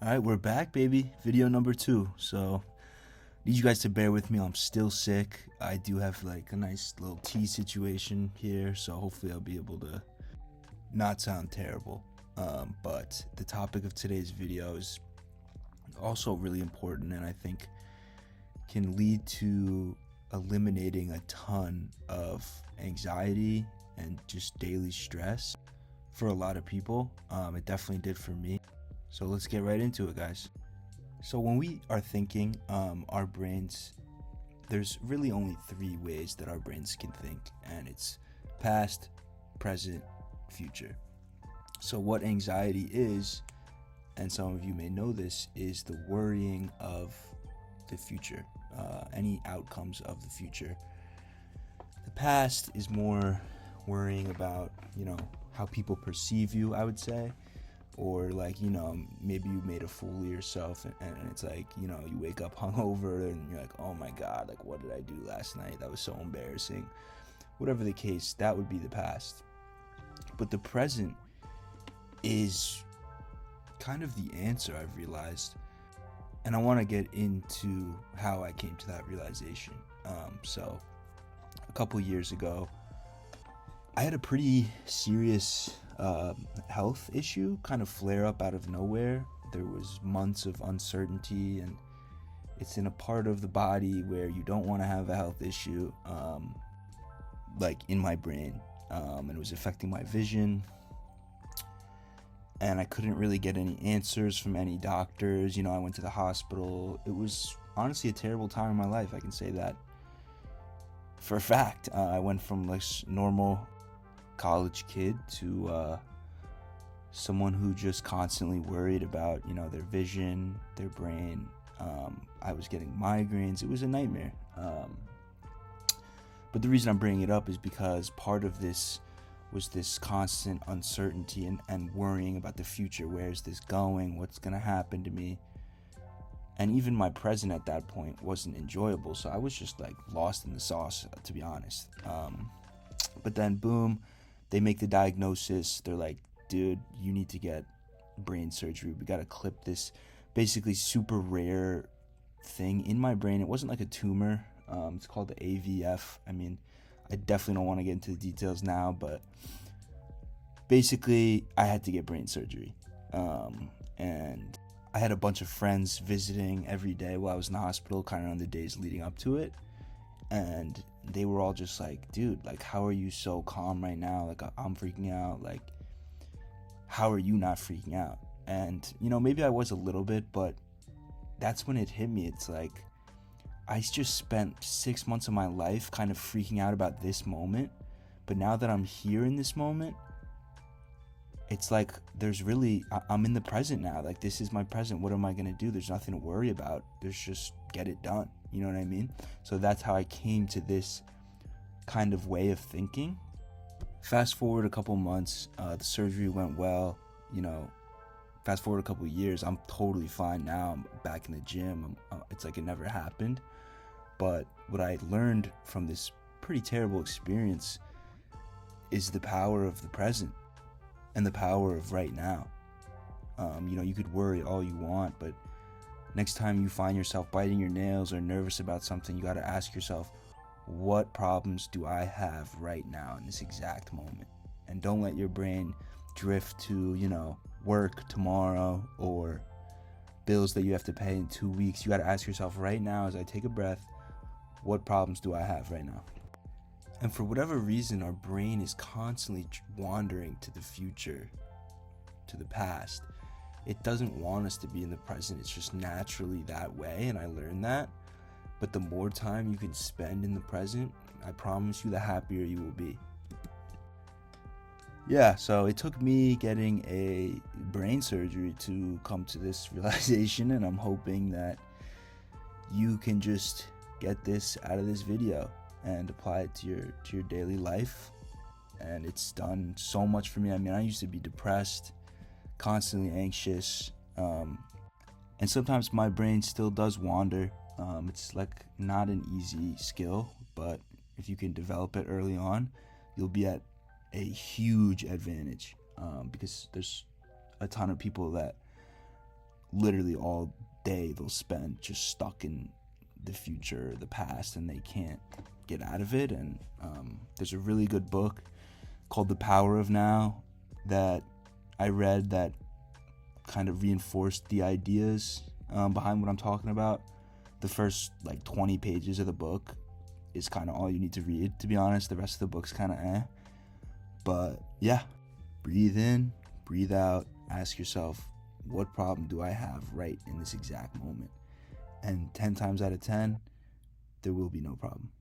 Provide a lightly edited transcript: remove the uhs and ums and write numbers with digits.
All right, we're back, baby. Video number 2. So, need you guys to bear with me. I'm still sick. I do have like a nice little tea situation here, so hopefully I'll be able to not sound terrible. But the topic of today's video is also really important, and I think can lead to eliminating a ton of anxiety and just daily stress for a lot of people. It definitely did for me. So let's get right into it, guys. So when we are thinking, our brains, there's really only 3 ways that our brains can think, and it's past, present, future. So what anxiety is, and some of you may know this, is the worrying of the future, any outcomes of the future. The past is more worrying about, how people perceive you, I would say. Or like, maybe you made a fool of yourself and it's like, you wake up hungover and you're like, oh my God, like what did I do last night? That was so embarrassing. Whatever the case, that would be the past. But the present is kind of the answer, I've realized. And I want to get into how I came to that realization. So a couple years ago, I had a pretty serious health issue kind of flare up out of nowhere. There was months of uncertainty, and it's in a part of the body where you don't want to have a health issue, like in my brain, and it was affecting my vision, and I couldn't really get any answers from any doctors. I went to the hospital. It was honestly a terrible time in my life, I can say that for a fact. I went from like normal college kid to someone who just constantly worried about their vision, their brain. I was getting migraines. It was a nightmare. But the reason I'm bringing it up is because part of this was this constant uncertainty and worrying about the future. Where's this going? What's gonna happen to me? And even my present at that point wasn't enjoyable, so I was just like lost in the sauce, to be honest. But then boom, they make the diagnosis. They're like, dude, you need to get brain surgery. We got to clip this basically super rare thing in my brain. It wasn't like a tumor. It's called the AVF. I mean, I definitely don't want to get into the details now, but basically I had to get brain surgery. And I had a bunch of friends visiting every day while I was in the hospital, kind of on the days leading up to it. And they were all just like, dude, like, how are you so calm right now? Like, I'm freaking out. Like, how are you not freaking out? And, maybe I was a little bit, but that's when it hit me. It's like, I just spent 6 months of my life kind of freaking out about this moment. But now that I'm here in this moment, it's like I'm in the present now. Like, this is my present. What am I going to do? There's nothing to worry about. There's just get it done. You know what I mean? So that's how I came to this kind of way of thinking. Fast forward a couple months, the surgery went well. Fast forward a couple years, I'm totally fine now. I'm back in the gym. It's like it never happened. But what I learned from this pretty terrible experience is the power of the present and the power of right now. You could worry all you want, but next time you find yourself biting your nails or nervous about something, you got to ask yourself, what problems do I have right now in this exact moment? And don't let your brain drift to, work tomorrow or bills that you have to pay in 2 weeks. You got to ask yourself right now, as I take a breath, what problems do I have right now? And for whatever reason, our brain is constantly wandering to the future, to the past. It doesn't want us to be in the present. It's just naturally that way, and I learned that. But the more time you can spend in the present, I promise you, the happier you will be. Yeah, so it took me getting a brain surgery to come to this realization, and I'm hoping that you can just get this out of this video and apply it to your daily life. And it's done so much for me. I mean, I used to be depressed, constantly anxious, and sometimes my brain still does wander. It's like not an easy skill, but if you can develop it early on, you'll be at a huge advantage, because there's a ton of people that literally all day they'll spend just stuck in the future, the past, and they can't get out of it. And there's a really good book called The Power of Now that I read that kind of reinforced the ideas behind what I'm talking about. The first like 20 pages of the book is kind of all you need to read, to be honest. The rest of the book's kind of But yeah, breathe in, breathe out, ask yourself, what problem do I have right in this exact moment? And 10 times out of 10, there will be no problem.